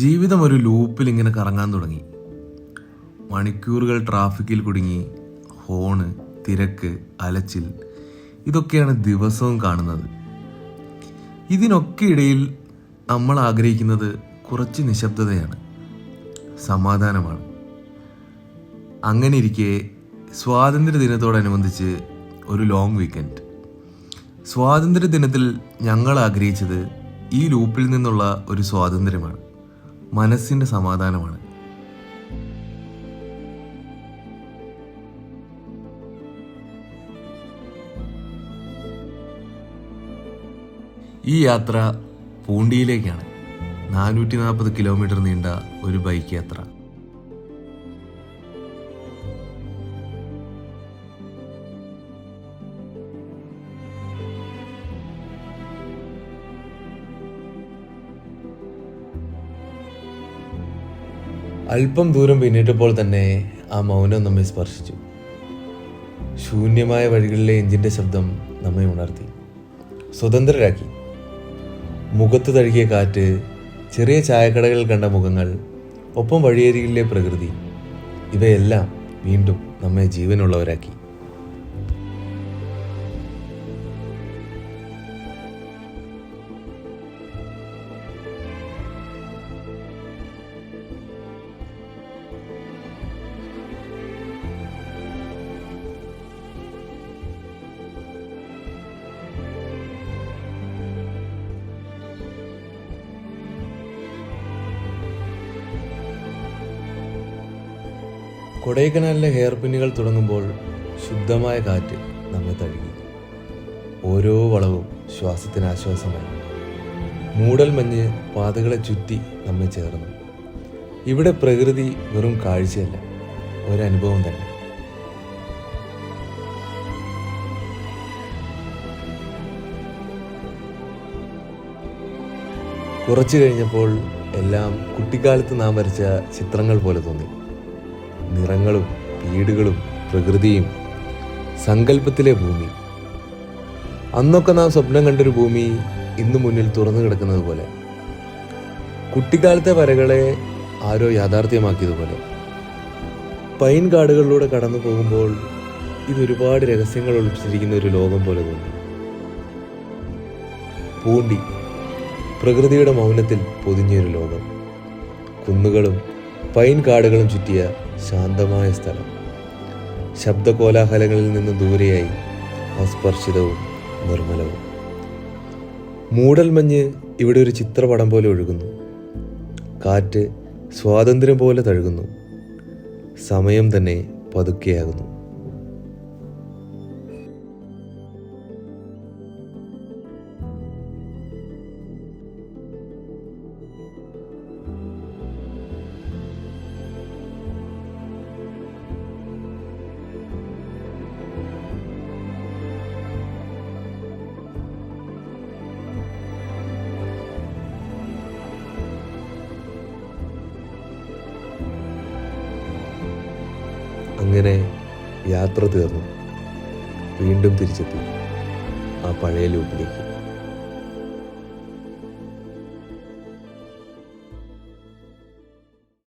ജീവിതം ഒരു ലൂപ്പിൽ ഇങ്ങനെ കറങ്ങാൻ തുടങ്ങി. മണിക്കൂറുകൾ ട്രാഫിക്കിൽ കുടുങ്ങി, ഹോണ്, തിരക്ക്, അലച്ചിൽ, ഇതൊക്കെയാണ് ദിവസവും കാണുന്നത്. ഇതിനൊക്കെ ഇടയിൽ നമ്മൾ ആഗ്രഹിക്കുന്നത് കുറച്ച് നിശബ്ദതയാണ്, സമാധാനമാണ്. അങ്ങനെ ഇരിക്കെ സ്വാതന്ത്ര്യ ദിനത്തോടനുബന്ധിച്ച് ഒരു ലോങ് വീക്കെൻഡ്. സ്വാതന്ത്ര്യ ദിനത്തിൽ ഞങ്ങൾ ആഗ്രഹിച്ചത് ഈ ലൂപ്പിൽ നിന്നുള്ള ഒരു സ്വാതന്ത്ര്യമാണ്, മനസ്സിൻ്റെ സമാധാനമാണ്. ഈ യാത്ര പൂണ്ടിയിലേക്കാണ്. 440 കിലോമീറ്റർ നീണ്ട ഒരു ബൈക്ക് യാത്ര. അല്പം ദൂരം പിന്നിട്ടപ്പോൾ തന്നെ ആ മൗനം നമ്മെ സ്പർശിച്ചു. ശൂന്യമായ വഴികളിലെ എഞ്ചിൻ്റെ ശബ്ദം നമ്മെ ഉണർത്തി, സ്വതന്ത്രരാക്കി. മുഖത്ത് തഴുകിയ കാറ്റ്, ചെറിയ ചായക്കടകളിൽ കണ്ട മുഖങ്ങൾ, ഒപ്പം വഴിയരികിലെ പ്രകൃതി, ഇവയെല്ലാം വീണ്ടും നമ്മെ ജീവനുള്ളവരാക്കി. കൊടൈക്കനാലിലെ ഹെയർ പിന്നുകൾ തുടങ്ങുമ്പോൾ ശുദ്ധമായ കാറ്റ് നമ്മെ തഴുകി. ഓരോ വളവും ശ്വാസത്തിന് ആശ്വാസമായി. മൂടൽ മഞ്ഞ് പാതകളെ ചുറ്റി നമ്മെ ചേർന്നു. ഇവിടെ പ്രകൃതി വെറും കാഴ്ചയല്ല, ഒരനുഭവം തന്നെ. കുറച്ചു കഴിഞ്ഞപ്പോൾ എല്ലാം കുട്ടിക്കാലത്ത് നാം വരച്ച ചിത്രങ്ങൾ പോലെ തോന്നി. നിറങ്ങളും വീടുകളും പ്രകൃതിയും, സങ്കല്പത്തിലെ ഭൂമി. അന്നൊക്കെ നാം സ്വപ്നം കണ്ടൊരു ഭൂമി ഇന്ന് മുന്നിൽ തുറന്നു കിടക്കുന്നത് പോലെ. കുട്ടിക്കാലത്തെ വരകളെ ആരോ യാഥാർത്ഥ്യമാക്കിയതുപോലെ. പൈൻ കാടുകളിലൂടെ കടന്നു പോകുമ്പോൾ ഇതൊരുപാട് രഹസ്യങ്ങൾ ഒളിപ്പിച്ചിരിക്കുന്ന ഒരു ലോകം പോലെ തോന്നി. പൂണ്ടി, പ്രകൃതിയുടെ മൗനത്തിൽ പൊതിഞ്ഞൊരു ലോകം. കുന്നുകളും പൈൻ കാടുകളും ചുറ്റിയ ശാന്തമായ സ്ഥലം. ശബ്ദകോലാഹലങ്ങളിൽ നിന്ന് ദൂരെയായി അസ്പർശിതവും നിർമ്മലവും. മൂടൽമഞ്ഞ് ഇവിടെ ഒരു ചിത്രപടം പോലെ ഒഴുകുന്നു. കാറ്റ് സ്വാതന്ത്ര്യം പോലെ തഴുകുന്നു. സമയം തന്നെ പതുക്കെയാകുന്നു. അങ്ങനെ യാത്ര തീർന്നു. വീണ്ടും തിരിച്ചെത്തി ആ പഴയ ലൂപ്പിലേക്ക്.